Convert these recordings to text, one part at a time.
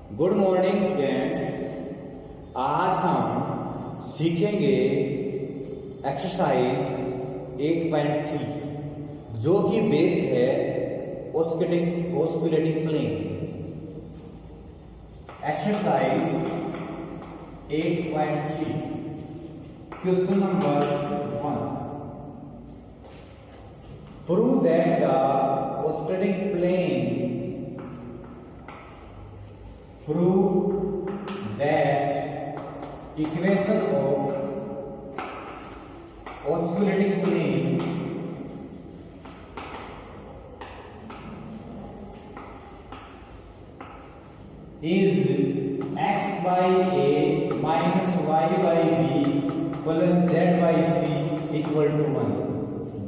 Good morning students. आज हम सीखेंगे एक्सरसाइज 8.3 जो कि बेस्ड है osculating plane. Exercise 8.3 question number 1। Prove that the osculating plane Prove that equation of osculating plane is x by a minus y by b plus z by c equal to 1.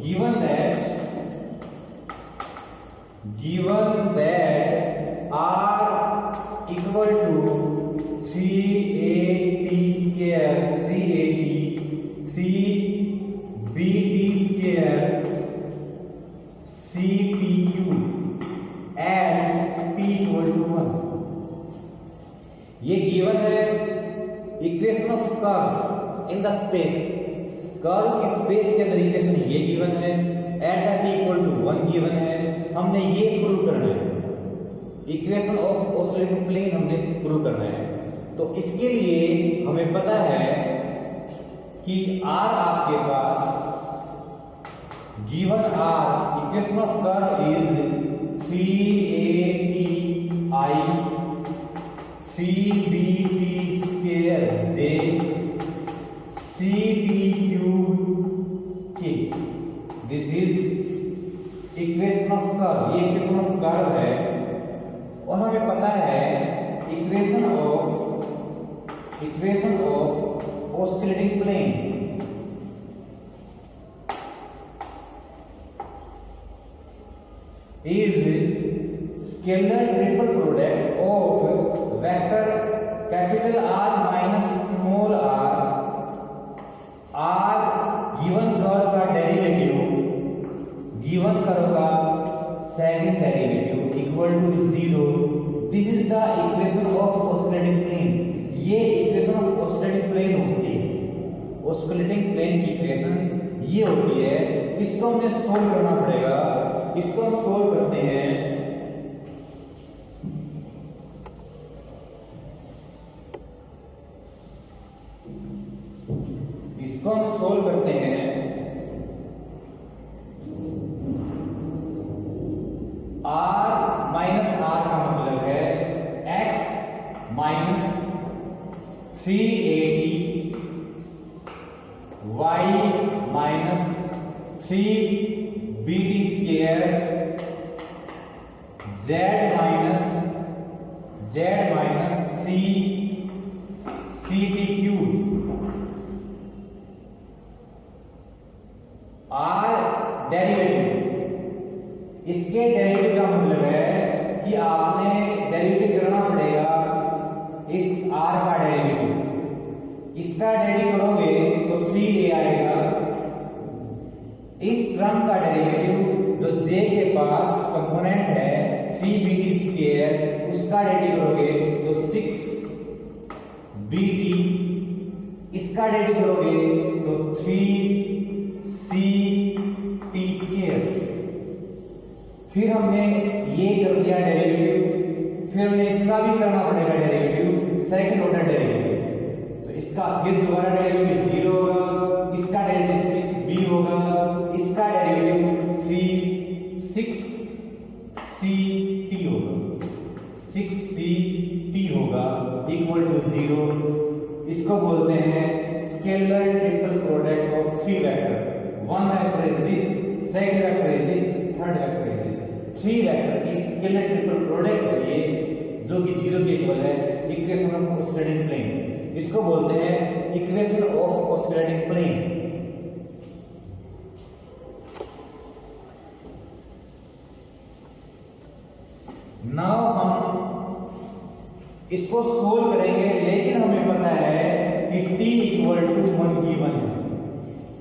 Given that r equal to 3at square 3bt square cpq and p equal to 1। ये given है equation of curve in the space. Curve की space के अंदर equation ये given है, at t equal to 1 given है। हमने ये प्रूव करना है, इक्वेशन ऑफ ऑस्कुलेटिंग प्लेन हमने प्रूव करना है। तो इसके लिए हमें पता है कि r आपके पास given r equation of curve is 3ati 3bt square j cpq k। This is equation of curve. ये इक्वेशन ऑफ कर्व है और हमें पता है equation of osculating plane is scalar triple product of vector capital R minus small r given curve का derivative, given curve का second derivative equal to 0। This is the equation of osculating plane. ये equation of osculating plane होती है। Osculating plane की equation ये होती है। इसको हमें सोल्व करना पड़ेगा। इसको हम सोल्व करते हैं। इसको हम सोल्व करते हैं। r माइनस r का मतलब है x minus 3at y minus 3bt square z minus 3cpq। r derivative, इसके डेरिवेटिव का मतलब है कि आपने डेरिवेटिव करना पड़ेगा इस r का डेरिवेटिव। इसका डेरिवेटिव करोगे तो 3a आएगा। इस टर्म का डेरिवेटिव जो j के पास कंपोनेंट है 3bt स्क्वायर, उसका डेरिवेटिव करोगे तो 6bt। इसका डेरिवेटिव करोगे तो 3cp स्क्वायर। फिर हमने ये कर दिया डेरिवेटिव, फिर हमने इसका भी करना पड़ेगा डेरिवेटिव, सेकंड ऑर्डर डेरिवेटिव। तो इसका फिर दोबारा डेरिवेटिव 0 होगा, इसका डेरिवेटिव 6b होगा, इसका डेरिवेटिव 6cp होगा, 6cp होगा इक्वल टू 0। इसको बोलते हैं scalar triple product of three vector. One vector is this, second vector is this, third vector is this. Three vector की स्केलर ट्रिपल प्रोडक्ट है ये, जो कि 0 के इक्वल है इक्वेशन ऑफ ऑस्कुलेटिंग प्लेन। इसको बोलते हैं equation of osculating plane. Now हम इसको सोल्व करेंगे, लेकिन हमें पता है कि t इक्वल टू 1 गिवन है।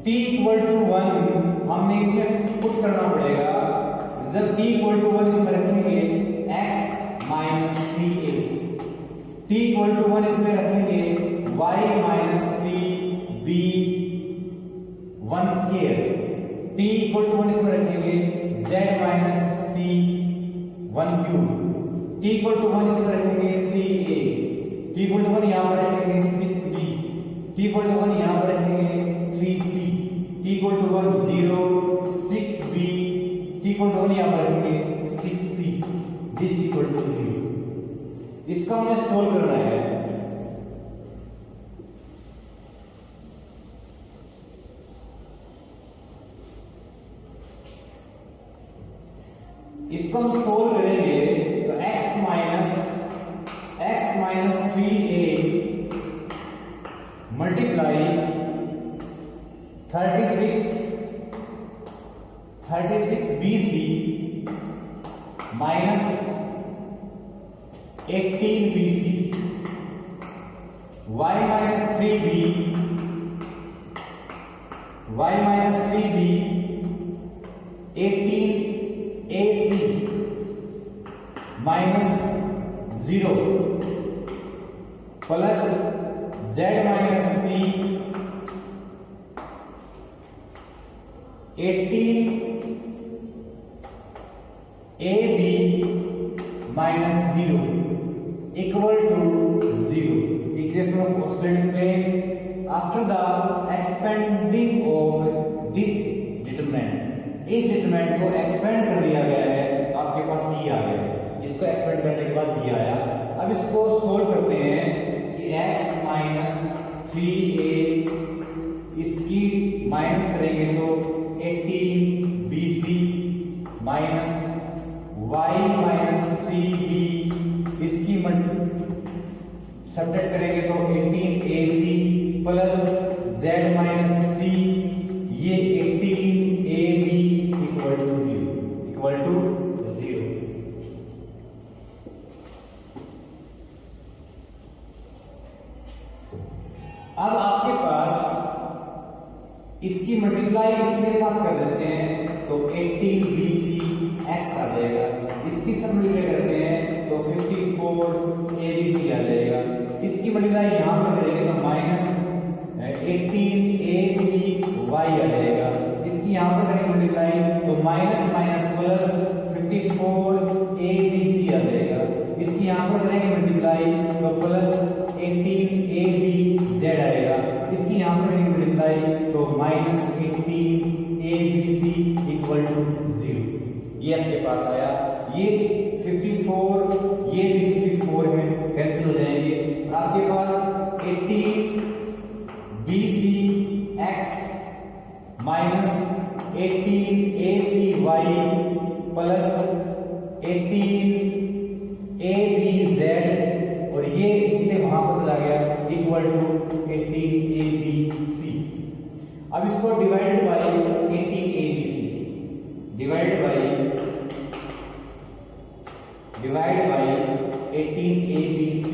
t इक्वल टू 1 हमने इसमें पुट करना पड़ेगा। जब t इक्वल टू 1 इसमें रखेंगे x minus 3a, t equal to 1 इसमें रखेंगे y minus 3b 1 square, t equal to 1 इसमें रखेंगे z minus c 1 cube, t equal to 1 इसमें रखेंगे 3a, t इक्वल टू 1 यहाँ पर रखेंगे 6b, t इक्वल टू 1 यहाँ पर रखेंगे 3c, t equal to 1 0 6b, t equal to 1 यहाँ पर रखेंगे 6c, दिस इक्वल टू 0। इसका हमें सोल्व करना है। इसको हम सोल्व करेंगे तो x minus 3a multiply 36bc minus 18bc y minus 3b AC minus 0 plus z minus c 18ab minus 0 equal to 0। Equation of osculating plane after the expanding of this determinant, इस determinant को expand कर दिया गया है, आपके पास ये आ गया है, इसको एक्सपेंड करने के बाद ये आया। अब इसको सोल्व करते हैं कि x माइनस 3a इसकी माइनस करेंगे तो 18bc minus y minus 3b इसकी सब्ट्रैक्ट करेंगे तो 18ac plus z minus c ये 18ab इक्वल टू 0। अब आपके पास इसकी मल्टीप्लाई इसके साथ कर देते हैं तो 18bc x आ जाएगा, इसकी सब मल्टीप्लाई करते हैं तो 54abc आ जाएगा, इसकी मल्टीप्लाई यहां पर करेंगे तो माइनस 18ac y आ जाएगा, इसकी यहां पर करेंगे मल्टीप्लाई तो माइनस माइनस प्लस 54abc आ जाएगा, इसकी यहां पर करेंगे मल्टीप्लाई तो प्लस 18abz आएगा, इसकी यहां पर करेंगे मल्टीप्लाई तो माइनस 18abc इक्वल टू 0। ये आपके पास आया, ये 54 ये भी 54 है, कैंसिल हो जाएंगे और आपके पास 18bc x minus 18ac y plus 18abz और ये इससे वहां पर चला गया इक्वल टू 18abc। अब इसको divide by 18abc divide by 18abc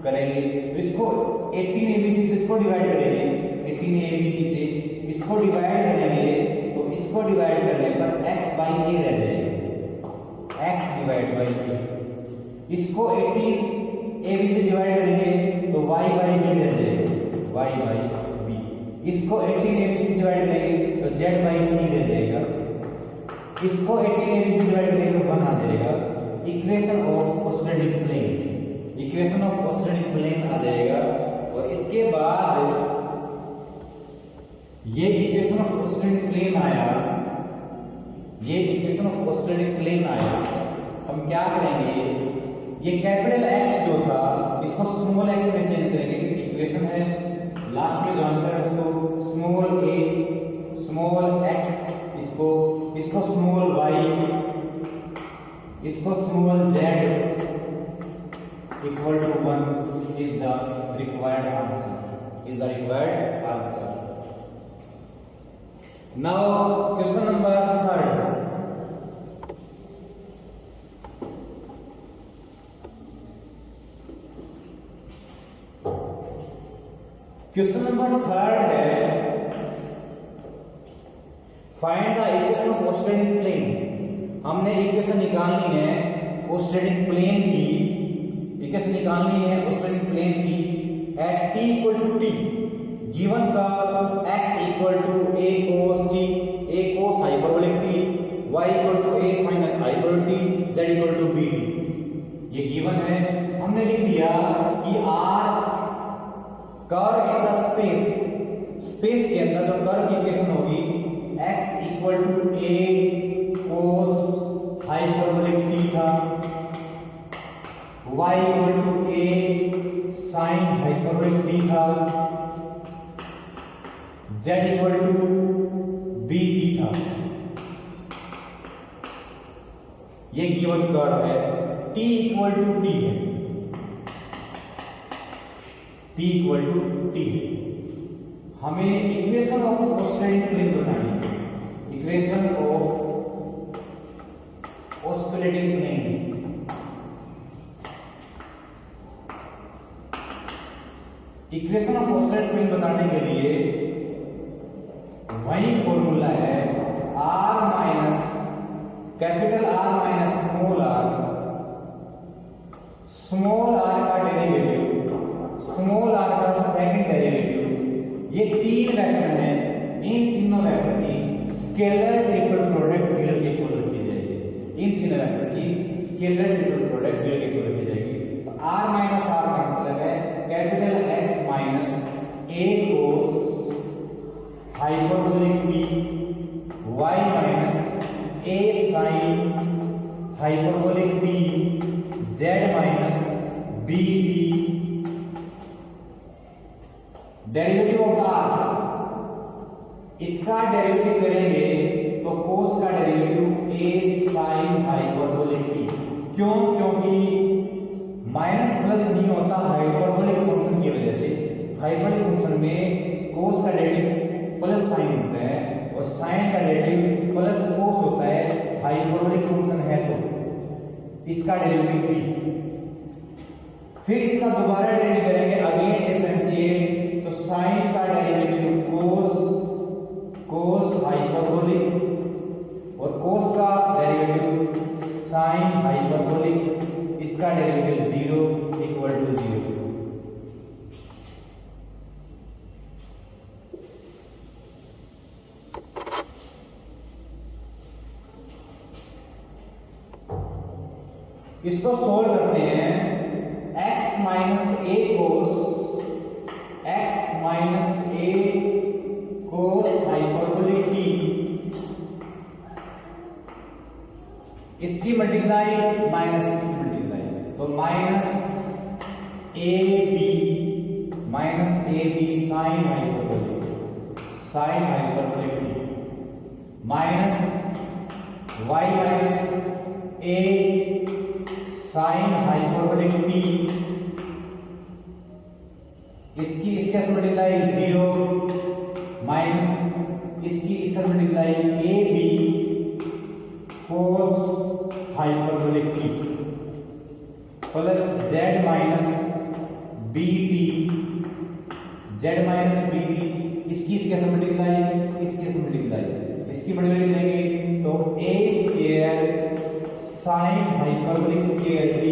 करेंगे तो इसको 18abc से इसको डिवाइड करेंगे, 18abc से इसको डिवाइड करेंगे तो इसको डिवाइड करने पर x बाई a रह जाएगा, x डिवाइड बाई a, इसको 18ab से डिवाइड करेंगे तो y बाई b रह जाएगा, y बाई b, इसको 18ab से डिवाइड करेंगे तो z बाई c रह जाएगा, इसको 18ab से डिवाइड करेंगे तो 1 आ जाएगा। Equation of osculating plane, equation of osculating plane आ जाएगा और इसके बाद ये इक्वेशन ऑफ ऑस्लेटिंग प्लेन आया, ये इक्वेशन ऑफ ऑस्लेटिंग प्लेन आया, हम क्या करेंगे ये कैपिटल X जो था इसको स्मॉल x में चेंज करेंगे क्योंकि इक्वेशन है, लास्ट में जो आंसर है उसको स्मॉल a स्मॉल x, इसको स्मॉल y, इसको small z equal to 1 is the required answer, now question number 3। Question number 3 है find the equation of osculating plane. हमने इक्वेशन निकालनी है ऑस्लेटिंग प्लेन की, इक्वेशन निकालनी है ऑस्ट्रेलियन प्लेन की at t equal to t given curve x equal to a cos t, a cos hyperbolic t, y equal to a sin hyperbolic t, z equal to bt। ये given है। हमने लिख दिया कि r curve in the space के अंदर जो curve की इक्वेशन होगी x equal to a cos hyperbolic t था, y equal to a sin hyperbolic t था, z इक्वल टू bt था। ये गिवन कर्व है, t इक्वल टू t है, t इक्वल टू t। हमें इक्वेशन ऑफ ऑस्ट्रेलियन प्लेन बतानी है, equation of Australian plane. Equation of Australian plane बताने के लिए वही फॉर्मूला है r minus capital R minus small r का डेरिवेटिव, स्मॉल r का सेकंड डेरिवेटिव। ये तीन वेक्टर हैं, इन तीनों वेक्टर की स्केलर ट्रिपल प्रोडक्ट 0 के इक्वल रखी जाएगी। इन तीनों वेक्टर की स्केलर ट्रिपल प्रोडक्ट 0 के इक्वल रखी जाएगी। तो r माइनस r का मतलब है capital X minus a cos hyperbolic t, y minus a sin hyperbolic t, z minus b t। Derivative of r, इसका डेरिवेटिव करेंगे तो cos का derivative a sin hyperbolic t। क्यों? क्योंकि माइनस प्लस नहीं होता हाइपरबोलिक फंक्शन की वजह से। हाइपरबोलिक फंक्शन में cos का डेरिवेटिव प्लस साइन होता है और साइन का डेरिवेटिव प्लस cos होता है, हाइपरबोलिक फंक्शन है तो इसका डेरिवेटिव b। फिर इसका दोबारा डेरिवेटिव करेंगे, अगेन डिफरेंशिएट, तो साइन का डेरिवेटिव cos हाइपरबोलिक और cos का डेरिवेटिव साइन हाइपरबोलिक, इसका डेरिवेटिव 0 इक्वल टू 0। इसको सोल्व करते हैं, x minus a cos hyperbolic t, इसकी मल्टीप्लाई माइनस इसकी मल्टीप्लाई, तो minus a b sine hyperbolic t minus y minus a sine hyperbolic t, इसकी इसके साथ मल्टीप्लाई 0 माइनस इसकी इससे multiply a b cos hyperbolic t plus z minus b t, इसकी इसके साथ मल्टीप्लाई, इसके साथ मल्टीप्लाई, इसकी मल्टीप्लाई करेंगे तो a square sine hyperbolic square t,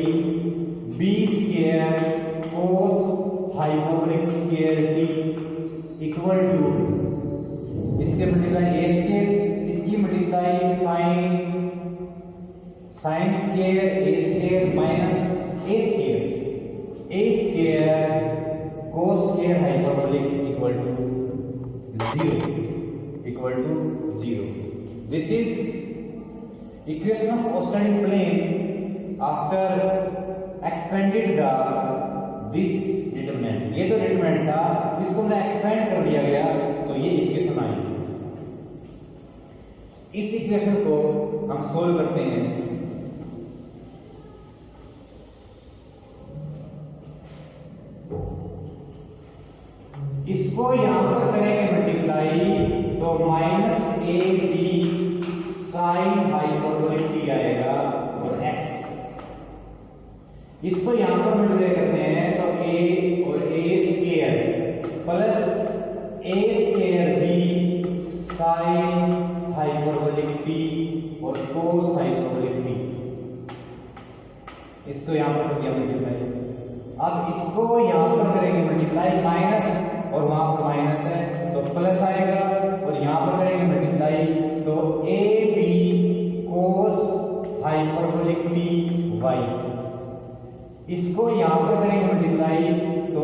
b square cos hyperbolic square t equal to इसके मल्टीप्लाई a स्क्वायर, इसकी multiply sine square a square minus a square cos square hyperbolic equal to 0। This is equation of Australian plane after expanded this determinant. ये जो determinant था इसको हमने expand कर दिया गया तो ये इक्वेशन आई। इस इक्वेशन को हम सोल्व करते हैं। इसको यहां पर करेंगे मल्टीप्लाई तो minus a b sine hyperbolic t आएगा और x, इसको यहां पर मल्टीप्लाई करते हैं तो a और a square plus a square b sine hyperbolic t और cos हाइपरबोलिक t, इसको यहां पर किया मल्टीप्लाई। अब इसको यहां पर करेंगे मल्टीप्लाई, माइनस और वहां पर माइनस है तो प्लस आएगा, और यहां पर करेंगे मल्टीप्लाई तो A B cos hyperbolic P Y, इसको यहां पर करेंगे मल्टीप्लाई तो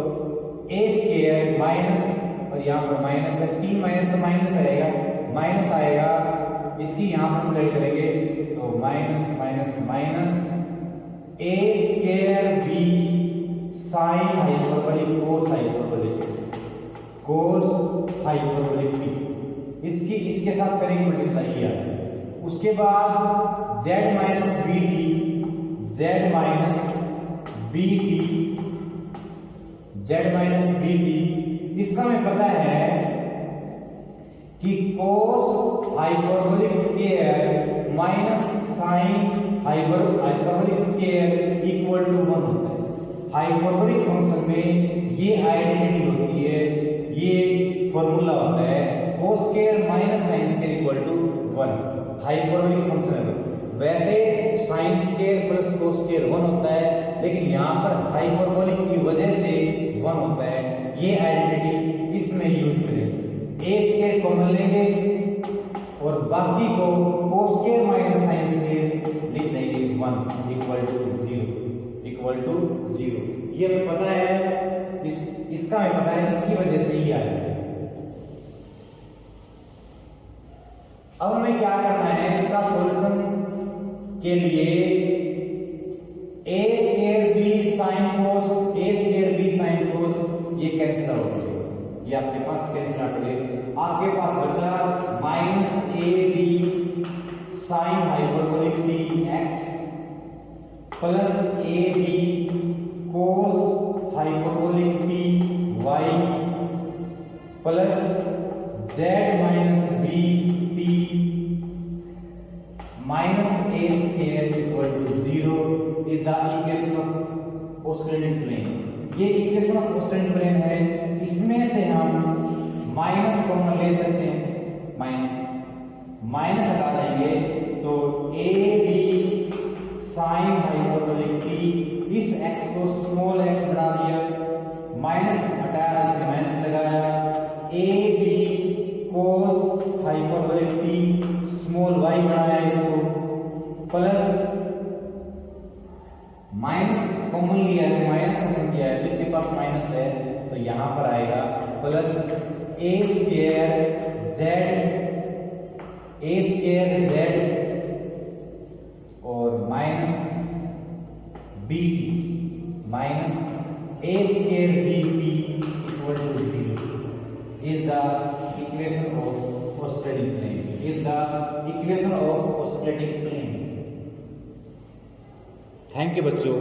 ए स्क्वायर माइनस, और यहां पर माइनस है, 3 माइनस तो माइनस आएगा, माइनस आएगा, इसकी यहां पर मल्टीप्लाई करेंगे तो minus minus minus A square B sine hyperbolic cos hyperbolic cos hyperbolic P, इसकी इसके साथ करेंगे मल्टीप्लाई किया। उसके बाद z minus B T, z minus B T, z minus B T, इसका हमें पता है कि cos hyperbolic square minus sine hyperbolic square equal to 1 होता है। हाइपरबोलिक फंक्शन में ये आइडेंटिटी होती है, ये फॉर्मूला होता है cos square minus sine square equal to 1 hyperbolic function है। वैसे sine square plus cos square 1 होता है, लेकिन यहाँ पर हाइपरबोलिक की वजह से 1 होता है। ये आइडेंटिटी इसमें यूज करें, ए स्क्वायर कॉमन लेंगे और बाकी को कोस स्क्वायर माइनस साइन स्क्वायर लिख देंगे 1 इक्वल टू 0। ये हमें पता है, इसका हमें पता है, इसकी वजह से ये आया। अब हमें क्या करना है, इसका सॉल्यूशन के लिए ए स्क्वायर बी साइन कोस, ए स्क्वायर बी साइन कोस ये कैंसिल आउट हो गया, ये आपके पास कैंसिल आउट हो गया। आपके पास बचा minus A B sine hyperbolic P X plus A B cos hyperbolic P Y plus Z minus B T minus A square equal to 0 is the equation of oscillating plane. ये equation of oscillating plane है, इसमें से हम minus common ले सकते हैं, minus हटा देंगे तो A B sine hyperbolic P, इस x को स्मॉल x बना दिया, माइनस हटाया इसमें माइनस लगाया, A B cos hyperbolic P small y बनाया इसको, प्लस माइनस कॉमन लिया है, माइनस कॉमन किया है तो इसके पास माइनस है तो यहां पर आएगा प्लस ए स्क्वायर जेड और minus B minus A square B P equal to 0 is the equation of oscillating plane. Thank you बच्चों।